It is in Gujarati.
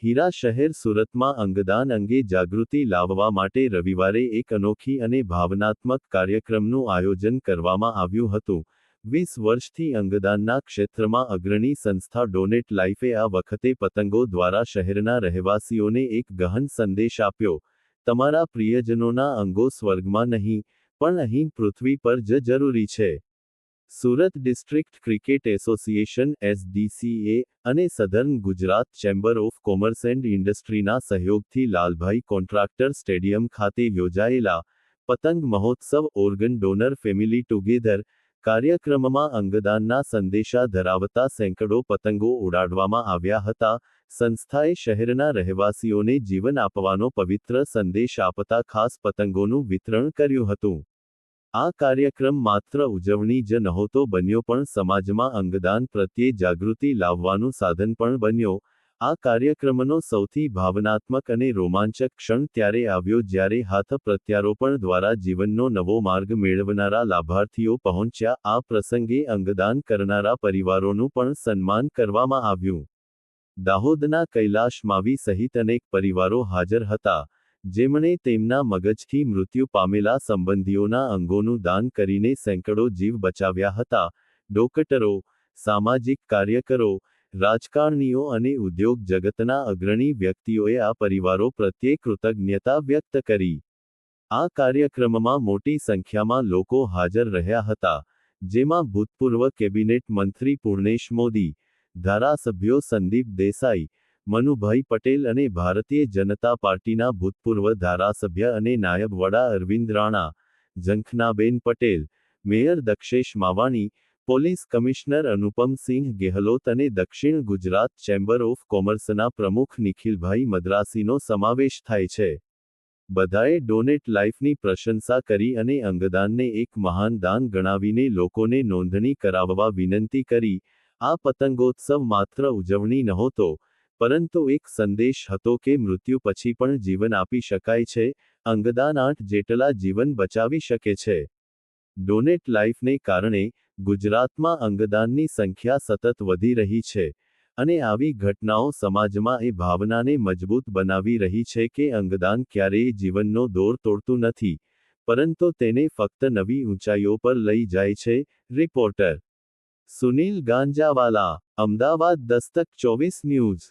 હીરા શહેર સુરતમાં અંગદાન અંગે જાગૃતિ લાવવા માટે રવિવારે એક અનોખી અને ભાવનાત્મક કાર્યક્રમનું આયોજન કરવામાં આવ્યું હતું. 20 વર્ષથી અંગદાનના ક્ષેત્રમાં અગ્રણી સંસ્થા ડોનેટ લાઇફે આ વખતે પતંગો દ્વારા શહેરના રહેવાસીઓને એક ગહન સંદેશ આપ્યો. તમારા પ્રિયજનોના અંગો સ્વર્ગમાં નહીં, પણ અહીં પૃથ્વી પર જ જરૂરી છે. Surat district cricket association (SDCA) અને southern Gujarat chamber of commerce and ઇન્ડસ્ટ્રીના સહયોગથી લાલભાઈ કોન્ટ્રાક્ટર સ્ટેડિયમ ખાતે યોજાયેલા પતંગ મહોત્સવ ઓર્ગન ડોનર ફેમિલી ટુગેધર કાર્યક્રમમાં અંગદાનના સંદેશા ધરાવતા સેંકડો પતંગો ઉડાડવામાં આવ્યા હતા. સંસ્થાએ શહેરના રહેવાસીઓને જીવન આપવાનો પવિત્ર સંદેશ આપતા ખાસ પતંગોનું વિતરણ કર્યું હતું. આ કાર્યક્રમ માત્ર ઉજવણી જ નહોતો બન્યો પણ સમાજમાં અંગદાન પ્રત્યે જાગૃતિ લાવવાનું સાધન પણ બન્યો. આ કાર્યક્રમનો સૌથી ભાવનાત્મક અને રોમાંચક ક્ષણ ત્યારે આવ્યો જ્યારે હાથ પ્રત્યારોપણ દ્વારા જીવનનો નવો માર્ગ મેળવનારા લાભાર્થીઓ પહોંચ્યા. આ પ્રસંગે અંગદાન કરનારા પરિવારોનું પણ સન્માન કરવામાં આવ્યું. દાહોદના કૈલાશ માવી સહિત અનેક પરિવારો હાજર હતા, જેમણે તેમના મગજથી મૃત્યુ પામેલા સંબંધીઓના અંગોનું દાન કરીને સેંકડો જીવ બચાવ્યા હતા. ડોક્ટરો, સામાજિક કાર્યકરો, રાજકારણીઓ અને ઉદ્યોગ જગતના અગ્રણી વ્યક્તિઓએ આ પરિવારો પ્રત્યે કૃતજ્ઞતા વ્યક્ત કરી. આ કાર્યક્રમમાં મોટી સંખ્યામાં લોકો હાજર રહ્યા હતા, જેમાં ભૂતપૂર્વ કેબિનેટ મંત્રી પૂર્ણેશ મોદી, ધારાસભ્યો સંદીપ દેસાઈ, મનુભાઈ પટેલ અને ભારતીય જનતા પાર્ટીના ભૂતપૂર્વ ધારાસભ્ય અને નાયબ વડા અરવિંદ રાણા, ઝંખનાબેન Patel, mayor Dakshesh Mavani, police commissioner Anupamsinh Gehlot અને દક્ષિણ ગુજરાત ચેમ્બર ઓફ કોમર્સના પ્રમુખ નિખિલભાઈ મદ્રાસીનો સમાવેશ થાય છે. બધાએ ડોનેટ લાઇફની પ્રશંસા કરી અને અંગદાનને એક મહાન દાન ગણાવીને લોકોને નોંધણી કરાવવા વિનંતી કરી. આ પતંગોત્સવ માત્ર ઉજવણી નહોતો, પરંતુ એક સંદેશ હતો કે મૃત્યુ પછી પણ જીવન આપી શકાય છે. અંગદાન 8 જેટલા જીવન બચાવી શકે છે. ડોનેટ લાઇફને કારણે ગુજરાતમાં અંગદાનની સંખ્યા સતત વધી રહી છે, અને આવી ઘટનાઓ સમાજમાં એ ભાવનાને મજબૂત બનાવી રહી છે કે અંગદાન ક્યારેય જીવનનો દોર તોડતું નથી, પરંતુ તેને ફક્ત નવી ઊંચાઈઓ પર લઈ જાય છે. રિપોર્ટર સુનિલ ગાંજાવાલા, અમદાવાદ. દસ્તક 24 ન્યૂઝ.